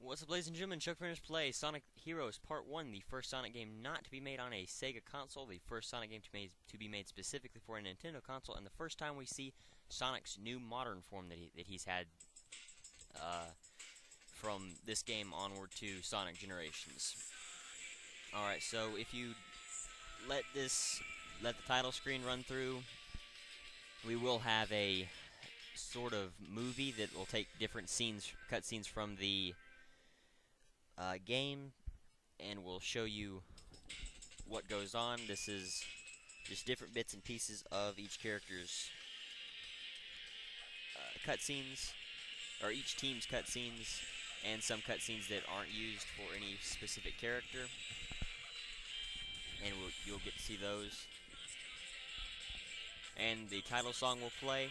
What's up, ladies and gentlemen? Play Sonic Heroes Part 1, the first Sonic game not to be made on a Sega console, the first Sonic game to be made specifically for a Nintendo console, and the first time we see Sonic's new modern form that he's had from this game onward to Sonic Generations. Alright, so if you let the title screen run through, we will have a sort of movie that will take different cutscenes from the game, and we'll show you what goes on. This is just different bits and pieces of each character's cutscenes, or each team's cutscenes, and some cutscenes that aren't used for any specific character, and you'll get to see those. And the title song will play,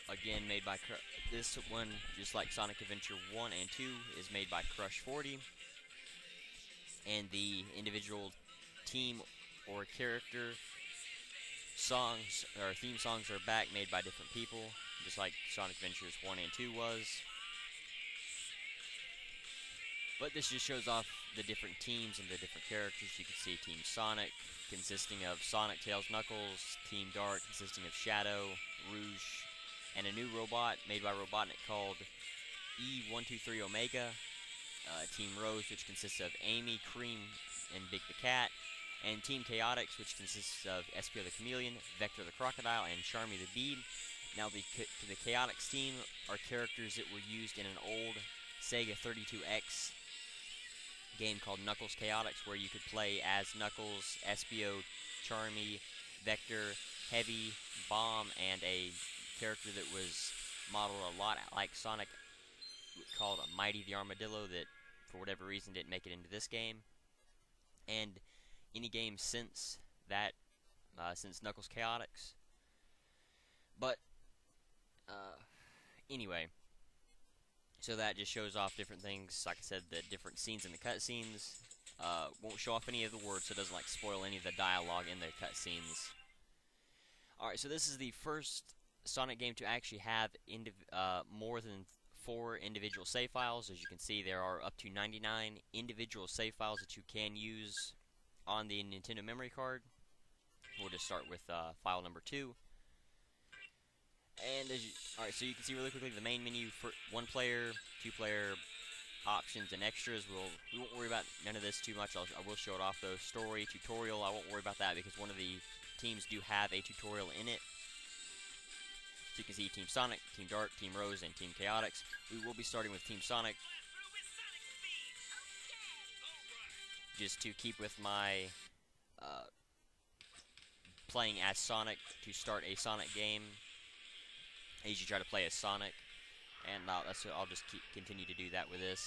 again made by this one, just like Sonic Adventure 1 and 2, is made by Crush 40, and the individual team or character songs or theme songs are back, made by different people, just like Sonic Adventures 1 and 2 was. But this just shows off the different teams and the different characters. You can see Team Sonic, consisting of Sonic, Tails, Knuckles; Team Dark, consisting of Shadow, Rouge, and a new robot made by Robotnik called E123 Omega; Team Rose, which consists of Amy, Cream, and Big the Cat; and Team Chaotix, which consists of Espio the Chameleon, Vector the Crocodile, and Charmy the Bee. Now the Chaotix team are characters that were used in an old Sega 32X game called Knuckles Chaotix, where you could play as Knuckles, Espio, Charmy, Vector, Heavy, Bomb, and a character that was modeled a lot like Sonic called Mighty the Armadillo, that for whatever reason didn't make it into this game. And any game since that, since Knuckles Chaotix. But anyway, so that just shows off different things. Like I said, the different scenes in the cutscenes. Won't show off any of the words, so it doesn't like spoil any of the dialogue in the cutscenes. Alright, so this is the first Sonic game to actually have more than 4 individual save files. As you can see, there are up to 99 individual save files that you can use on the Nintendo memory card. We'll just start with file number 2. And alright, so you can see really quickly the main menu for 1-player, 2-player options and extras. We won't worry about none of this too much. I will show it off though. Story, tutorial, I won't worry about that because one of the teams do have a tutorial in it. So you can see Team Sonic, Team Dark, Team Rose, and Team Chaotix. We will be starting with Team Sonic, just to keep with my playing as Sonic to start a Sonic game. I usually try to play as Sonic, and I'll just continue to do that with this.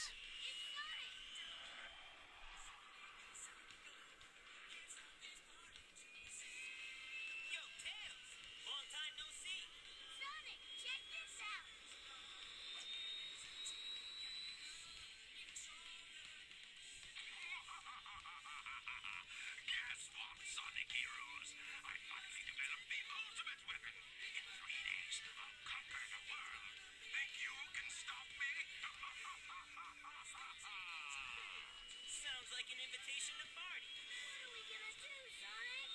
Sonic Heroes, I finally developed the ultimate weapon. In 3 days, I'll conquer the world. Think you can stop me? Sounds like an invitation to party. What are we gonna do, Sonic?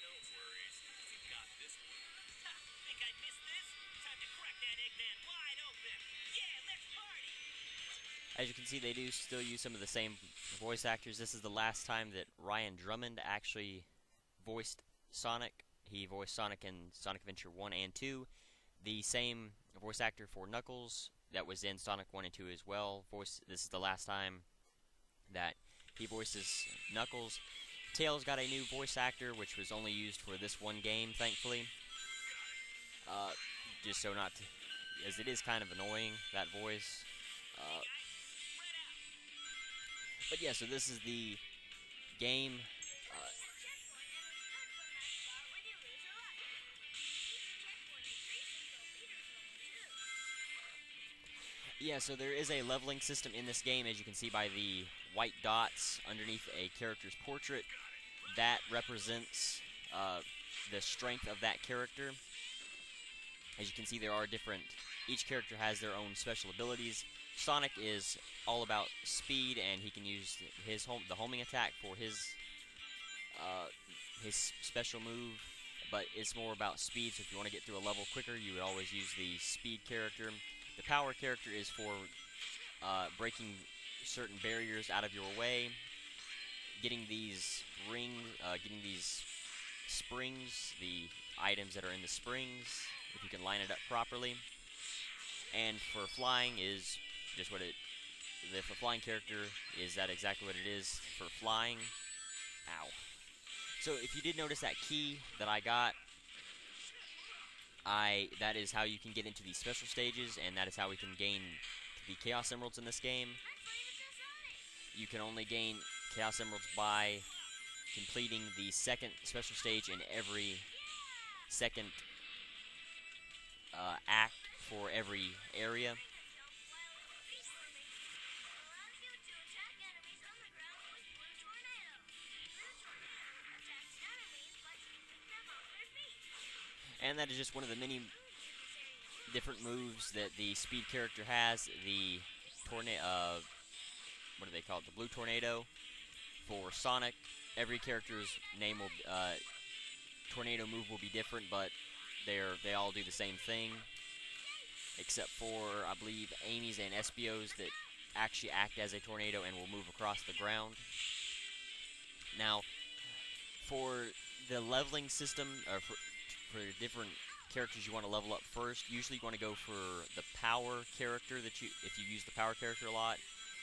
No worries, we've got this one. Ha! Think I missed this? Time to crack that Eggman wide open. Yeah, let's party! As you can see, they do still use some of the same voice actors. This is the last time that Ryan Drummond actually voiced Sonic. He voiced Sonic in Sonic Adventure 1 and 2. The same voice actor for Knuckles that was in Sonic 1 and 2 as well. This is the last time that he voices Knuckles. Tails got a new voice actor, which was only used for this one game, thankfully. Just so not to, as it is kind of annoying, that voice. But yeah, so this is the game. Yeah, so there is a leveling system in this game, as you can see by the white dots underneath a character's portrait. That represents the strength of that character. As you can see, there are different. Each character has their own special abilities. Sonic is all about speed, and he can use the homing attack for his special move. But it's more about speed. So if you want to get through a level quicker, you would always use the speed character. The power character is for breaking certain barriers out of your way, getting these getting these springs, the items that are in the springs, if you can line it up properly. And for flying is just what it. The flying character is that exactly what it is for flying. Ow. So if you did notice that key that I got, that is how you can get into these special stages, and that is how we can gain the Chaos Emeralds in this game. You can only gain Chaos Emeralds by completing the second special stage in every second act for every area. And that is just one of the many different moves that the speed character has. The tornado, what do they call it? The blue tornado for Sonic. Every character's name will, tornado move will be different, but they all do the same thing, except for I believe Amy's and Espio's that actually act as a tornado and will move across the ground. Now, for the leveling system, or for different characters you want to level up first, usually you want to go for the power character if you use the power character a lot.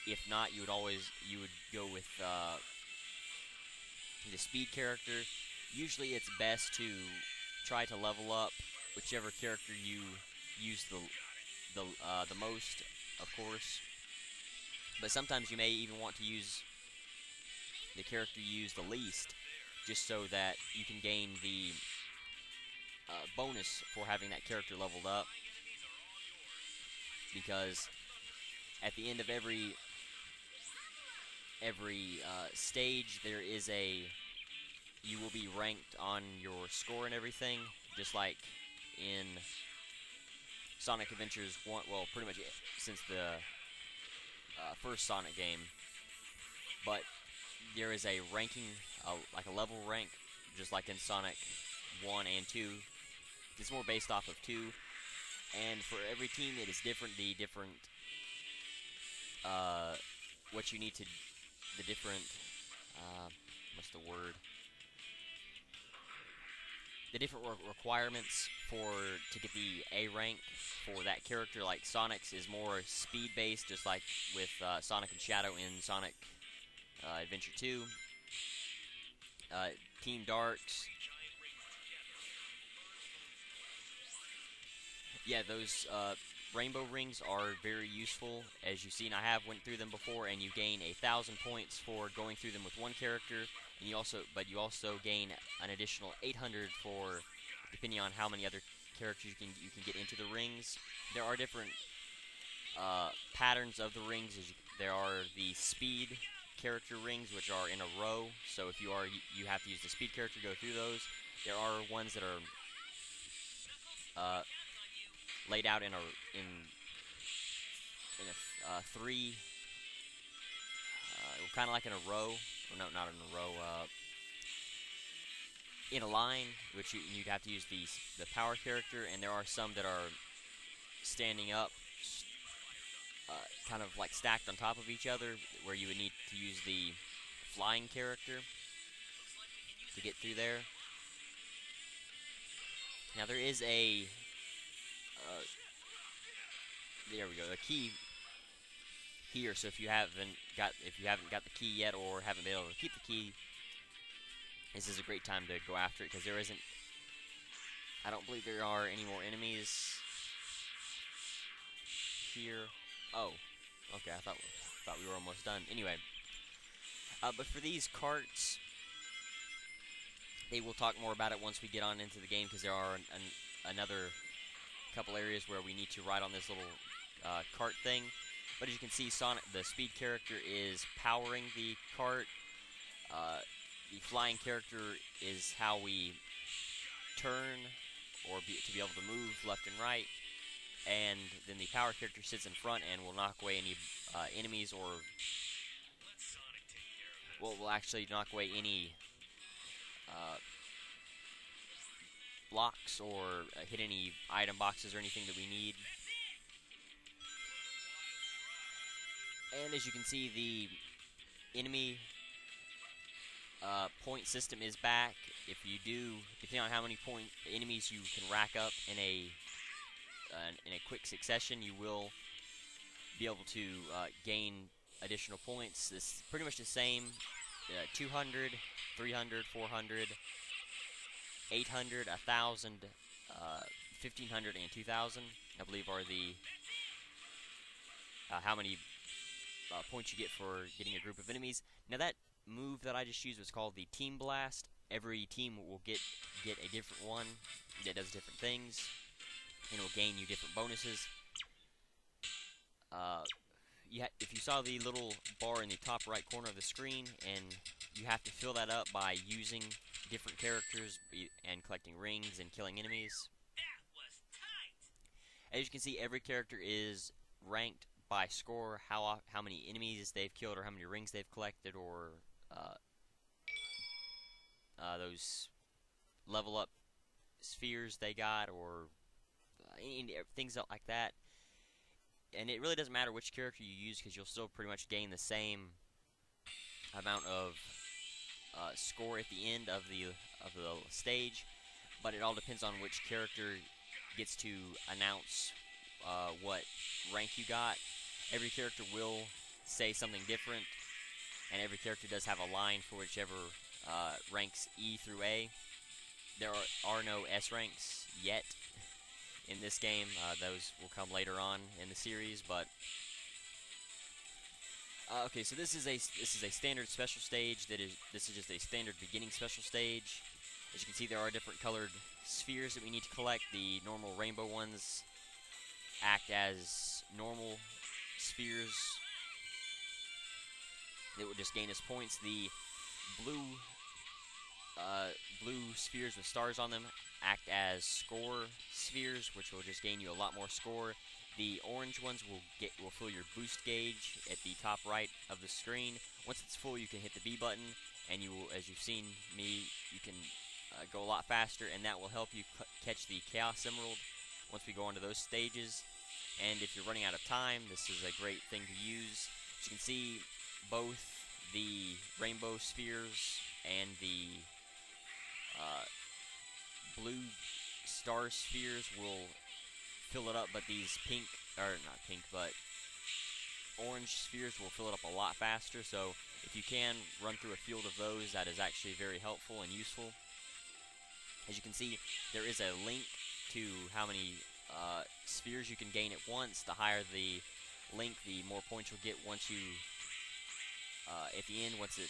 If not, you would go with the speed character. Usually it's best to try to level up whichever character you use the most, of course. But sometimes you may even want to use the character you use the least, just so that you can gain the bonus for having that character leveled up. Because at the end of every stage, there is you will be ranked on your score and everything, just like in Sonic Adventures 1. Well, pretty much since the first Sonic game. But there is a ranking, like a level rank, just like in Sonic 1 and 2. It's more based off of 2. And for every team, it is different. The different, what you need to, the different, what's the word? The different requirements to get the A rank for that character. Like Sonic's is more speed based, just like with Sonic and Shadow in Sonic Adventure 2. Team Dark's, yeah, those rainbow rings are very useful. As you've seen, I have went through them before, and you gain 1,000 points for going through them with one character, and you also gain an additional 800 for, depending on how many other characters you can get into the rings. There are different patterns of the rings. There are the speed character rings, which are in a row. So if you have to use the speed character to go through those. There are ones that are laid out in a three, kind of like in a row. Or no, not in a row. In a line, which you'd have to use the power character, and there are some that are standing up, kind of like stacked on top of each other, where you would need to use the flying character to get through there. Now there is a there we go, a key here. So if you haven't got the key yet, or haven't been able to keep the key, this is a great time to go after it, because I don't believe there are any more enemies here. Oh, okay. I thought we were almost done. Anyway, but for these carts, they will talk more about it once we get on into the game, because there are another couple areas where we need to ride on this little cart thing. But as you can see, Sonic, the speed character, is powering the cart. The flying character is how we turn or to be able to move left and right. And then the power character sits in front and will knock away any enemies, or will actually knock away any blocks, or hit any item boxes or anything that we need. And as you can see, the enemy point system is back. If you do, depending on how many enemies you can rack up in a quick succession, you will be able to gain additional points. This is pretty much the same. 200, 300, 400, 800, 1,000, 1,500, and 2,000, I believe, are the how many points you get for getting a group of enemies. Now, that move that I just used was called the Team Blast. Every team will get a different one that does different things, and it will gain you different bonuses. If you saw the little bar in the top right corner of the screen, and you have to fill that up by using different characters and collecting rings and killing enemies. That was tight. As you can see, every character is ranked by score, how many enemies they've killed, or how many rings they've collected, or those level up spheres they got, or things like that. And it really doesn't matter which character you use, because you'll still pretty much gain the same amount of score at the end of the stage. But it all depends on which character gets to announce what rank you got. Every character will say something different, and every character does have a line for whichever ranks E through A. There are no S ranks yet in this game. Those will come later on in the series, but okay. So this is a standard special stage. This is just a standard beginning special stage. As you can see, there are different colored spheres that we need to collect. The normal rainbow ones act as normal spheres that will just gain us points. The blue spheres with stars on them act as score spheres, which will just gain you a lot more score. The orange ones will fill your boost gauge at the top right of the screen. Once it's full, you can hit the B button, and you will, as you've seen me, you can go a lot faster, and that will help you catch the Chaos Emerald once we go onto those stages. And if you're running out of time, this is a great thing to use. As you can see, both the rainbow spheres and the blue star spheres will fill it up, but these pink, or not pink, but orange spheres will fill it up a lot faster. So if you can run through a field of those, that is actually very helpful and useful. As you can see, there is a link to how many spheres you can gain at once. The higher the link, the more points you'll get once you, at the end, once it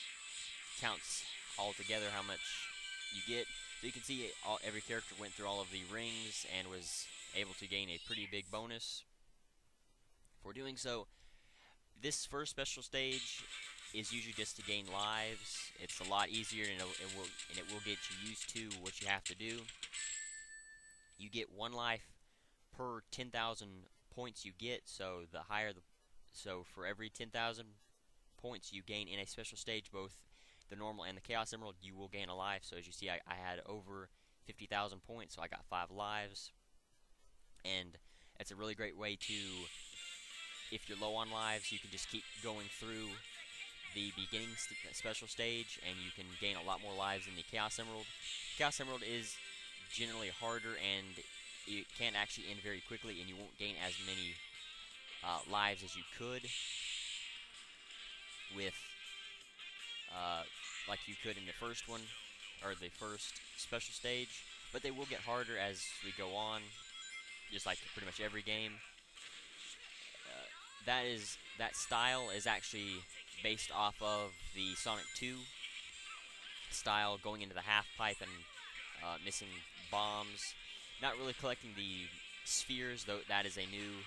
counts all together how much you get. So you can see every character went through all of the rings and was able to gain a pretty big bonus for doing so. This first special stage is usually just to gain lives. It's a lot easier, and it will get you used to what you have to do. You get 1 life per 10,000 points you get, so so for every 10,000 points you gain in a special stage, both the normal and the Chaos Emerald, you will gain a life. So as you see, I had over 50,000 points, so I got 5 lives. And it's a really great way to, if you're low on lives, you can just keep going through the beginning special stage, and you can gain a lot more lives in the Chaos Emerald. Chaos Emerald is generally harder, and it can actually end very quickly, and you won't gain as many lives as you could with like you could in the first one, or the first special stage. But they will get harder as we go on, just like pretty much every game. That style is actually based off of the Sonic 2 style, going into the half pipe and missing bombs. Not really collecting the spheres, though that is a new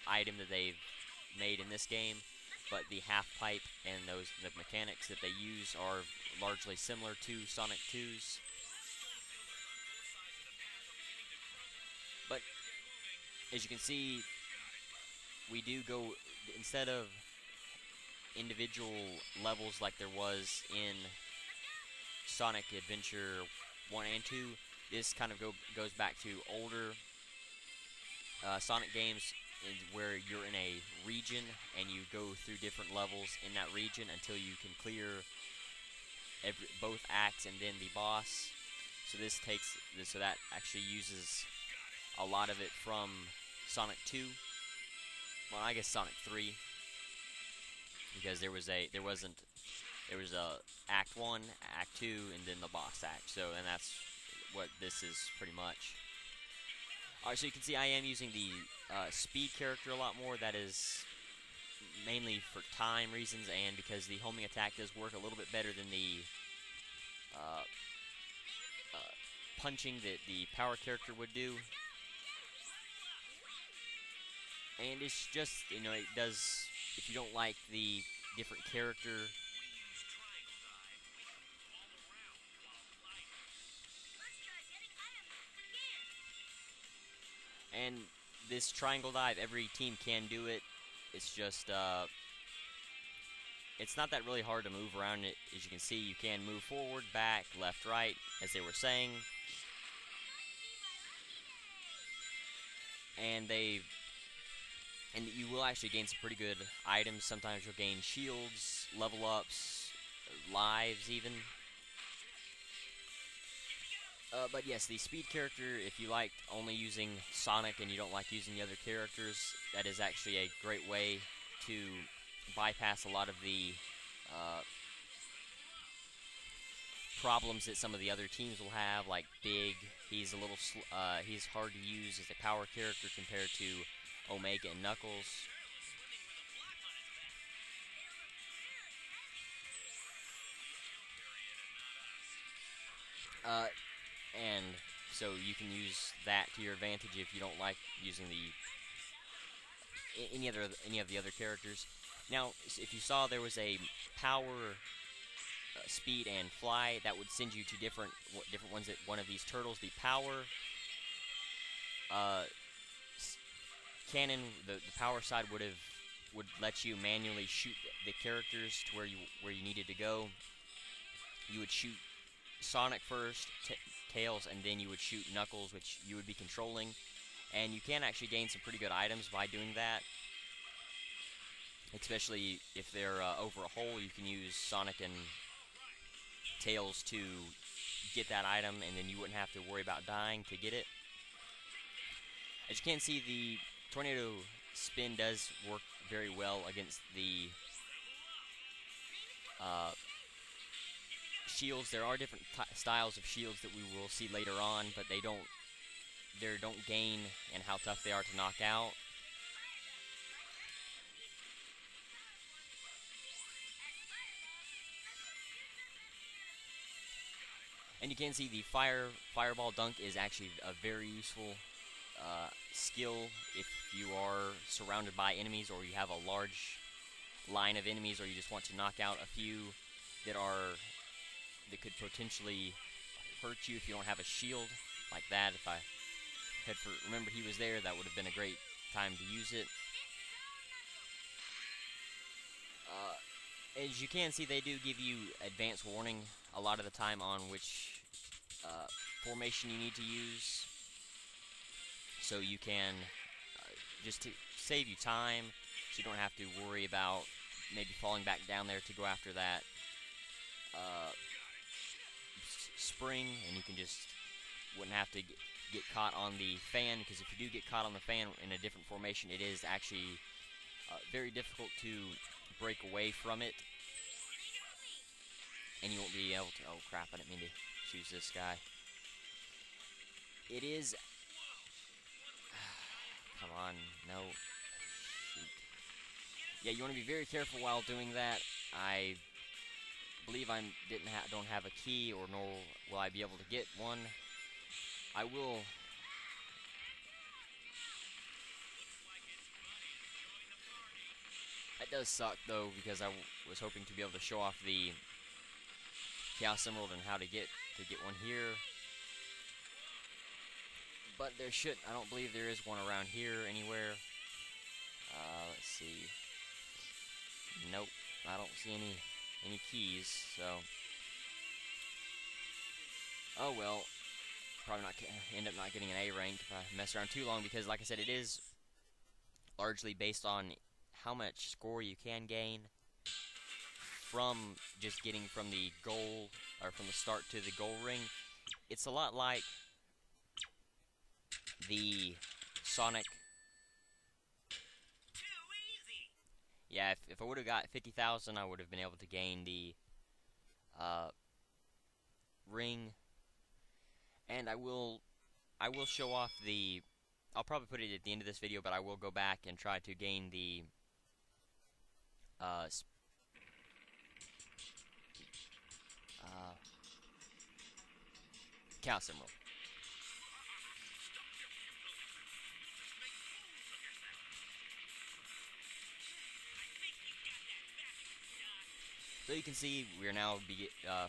item that they've made in this game. But the half pipe and the mechanics that they use are largely similar to Sonic 2's. as you can see, we do go, instead of individual levels like there was in Sonic Adventure 1 and 2, this kind of goes back to older Sonic games where you're in a region and you go through different levels in that region until you can clear both acts and then the boss. So so that actually uses a lot of it from Sonic 2. Well, I guess Sonic 3, because there was Act 1, Act 2, and then the boss act. So, and that's what this is pretty much. Alright, so you can see I am using the speed character a lot more. That is mainly for time reasons and because the homing attack does work a little bit better than the punching that the power character would do. And it's just, you know, it does, if you don't like the different character, and this triangle dive, every team can do it. It's just, it's not that really hard to move around it. As you can see, you can move forward, back, left, right, as they were saying. And you will actually gain some pretty good items. Sometimes you'll gain shields, level ups, lives even. But yes, the speed character, if you like only using Sonic and you don't like using the other characters, that is actually a great way to bypass a lot of the problems that some of the other teams will have, like Big. He's a little, he's hard to use as a power character compared to Omega and Knuckles. And so you can use that to your advantage if you don't like using any of the other characters. Now, if you saw, there was a power, speed, and fly that would send you to different ones at one of these turtles. The power cannon, the power side would let you manually shoot the characters to where you needed to go. You would shoot Sonic first, Tails, and then you would shoot Knuckles, which you would be controlling. And you can actually gain some pretty good items by doing that. Especially if they're over a hole, you can use Sonic and Tails to get that item, and then you wouldn't have to worry about dying to get it. As you can see, the tornado spin does work very well against the shields. There are different styles of shields that we will see later on, but they don't gain in how tough they are to knock out. And you can see the fireball dunk is actually a very useful skill if you are surrounded by enemies, or you have a large line of enemies, or you just want to knock out a few that could potentially hurt you if you don't have a shield like that. If I had remembered he was there, that would have been a great time to use it. As you can see, they do give you advance warning a lot of the time on which formation you need to use, so you can just to save you time, so you don't have to worry about maybe falling back down there to go after that spring, and you can just wouldn't have to get caught on the fan, because if you do get caught on the fan in a different formation, it is actually very difficult to break away from it, and you won't be able to. Oh crap, I didn't mean to choose this guy. It is. Come on, no. Shoot. Yeah, you want to be very careful while doing that. I believe I don't have a key, or nor will I be able to get one. I will. That does suck though, because I was hoping to be able to show off the Chaos Emerald and how to get one here. but there should, I don't believe there is one around here anywhere. Let's see. Nope, I don't see any keys, so. Oh well, probably not end up not getting an A rank if I mess around too long, because like I said, it is largely based on how much score you can gain from just getting from the goal, or from the start to the goal ring. It's a lot like the Sonic. Too easy. Yeah, if I would have got 50,000, I would have been able to gain the ring. And I will show off the. I'll probably put it at the end of this video, but I will go back and try to gain the Chaos Emerald. So you can see we are now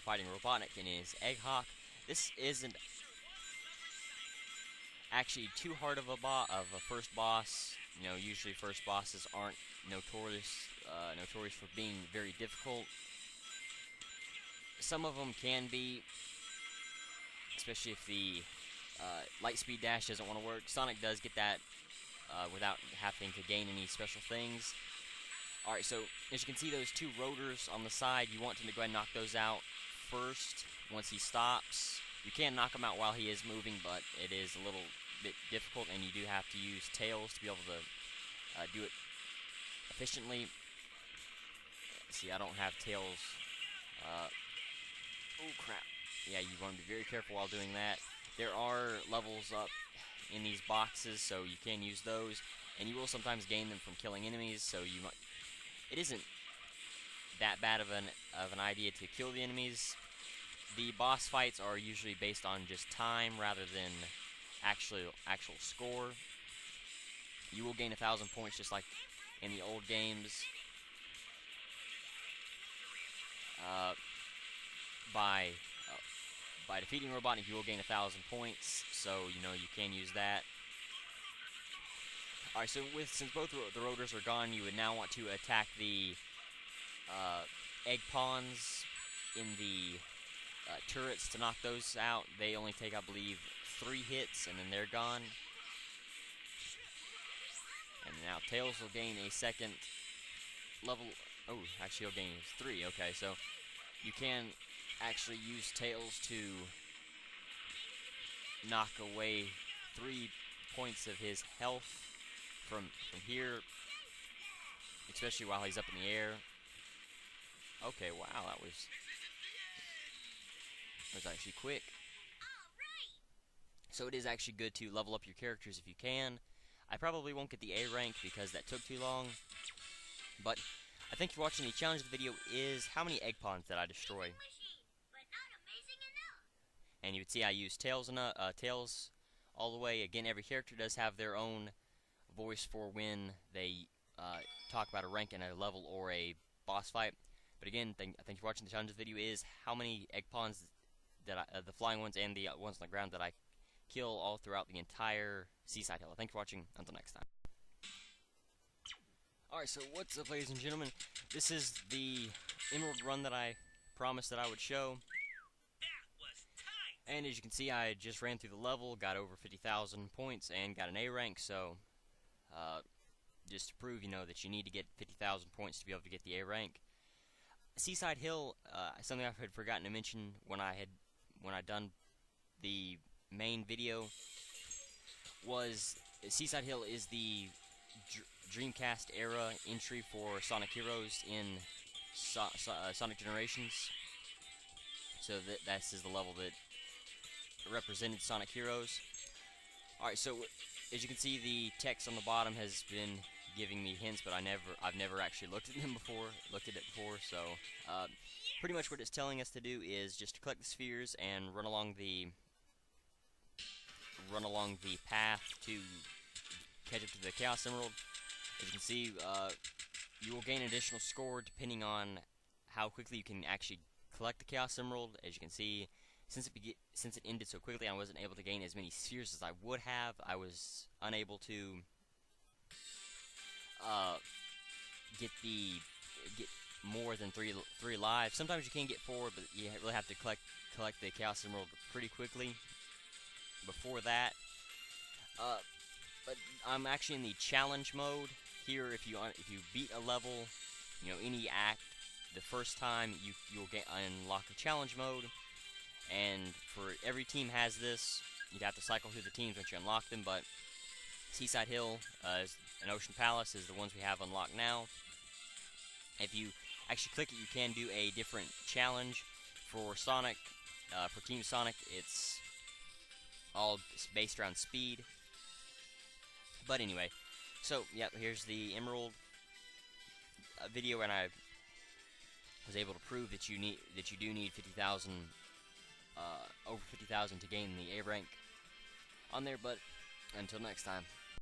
fighting Robotnik and his Egg Hawk. This isn't actually too hard of a first boss. You know, usually first bosses aren't notorious for being very difficult. Some of them can be, especially if the light speed dash doesn't want to work. Sonic does get that without having to gain any special things. Alright, so as you can see, those two rotors on the side, you want to go ahead and knock those out first once he stops. You can knock him out while he is moving, but it is a little bit difficult, and you do have to use tails to be able to do it efficiently. See, I don't have tails. Oh crap. Yeah, you want to be very careful while doing that. There are levels up in these boxes, so you can use those, and you will sometimes gain them from killing enemies, so you might. It isn't that bad of an idea to kill the enemies. The boss fights are usually based on just time rather than actual score. You will gain 1,000 points just like in the old games by defeating Robotnik. You will gain 1,000 points, so you know you can use that. Alright, so since both the rotors are gone, you would now want to attack the egg pawns in the turrets to knock those out. They only take, I believe, 3 hits, and then they're gone. And now Tails will gain a second level. Oh, actually he'll gain 3. Okay, so you can actually use Tails to knock away 3 points of his health from here, especially while he's up in the air. Okay, wow, that was actually quick. So it is actually good to level up your characters if you can. I probably won't get the A rank because that took too long, but I think you're watching the challenge video is how many egg pawns did I destroy? And you would see I used Tails all the way. Again, every character does have their own voice for when they talk about a rank in a level or a boss fight. But again, I think you're watching the challenge video is how many egg pawns that the flying ones and the ones on the ground that I kill all throughout the entire Seaside Hill. Thank you for watching. Until next time. Alright, so what's up, ladies and gentlemen? This is the Emerald run that I promised that I would show. That was tight. And as you can see, I just ran through the level, got over 50,000 points, and got an A rank, so just to prove, you know, that you need to get 50,000 points to be able to get the A rank. Seaside Hill, something I had forgotten to mention when I done the main video, was Seaside Hill is the Dreamcast era entry for Sonic Heroes in Sonic Generations. So this is the level that represented Sonic Heroes. Alright, so as you can see, the text on the bottom has been giving me hints, but I've never actually looked at it before, so pretty much what it's telling us to do is just to collect the spheres and run along the path to catch up to the Chaos Emerald. As you can see, you will gain additional score depending on how quickly you can actually collect the Chaos Emerald. As you can see, since it ended so quickly, I wasn't able to gain as many spheres as I would have. I was unable to get more than three lives. Sometimes you can get 4, but you really have to collect the Chaos Emerald pretty quickly. Before that, but I'm actually in the challenge mode here. If you beat a level, any act, the first time you'll unlock a challenge mode, and for every team has this. You'd have to cycle through the teams once you unlock them, but Seaside Hill and Ocean Palace is the ones we have unlocked now. If you actually click it, you can do a different challenge for Sonic. For Team Sonic, it's all based around speed. But anyway, so yeah, here's the Emerald video, and I was able to prove that you do need 50,000, over 50,000 to gain the A rank on there. But until next time.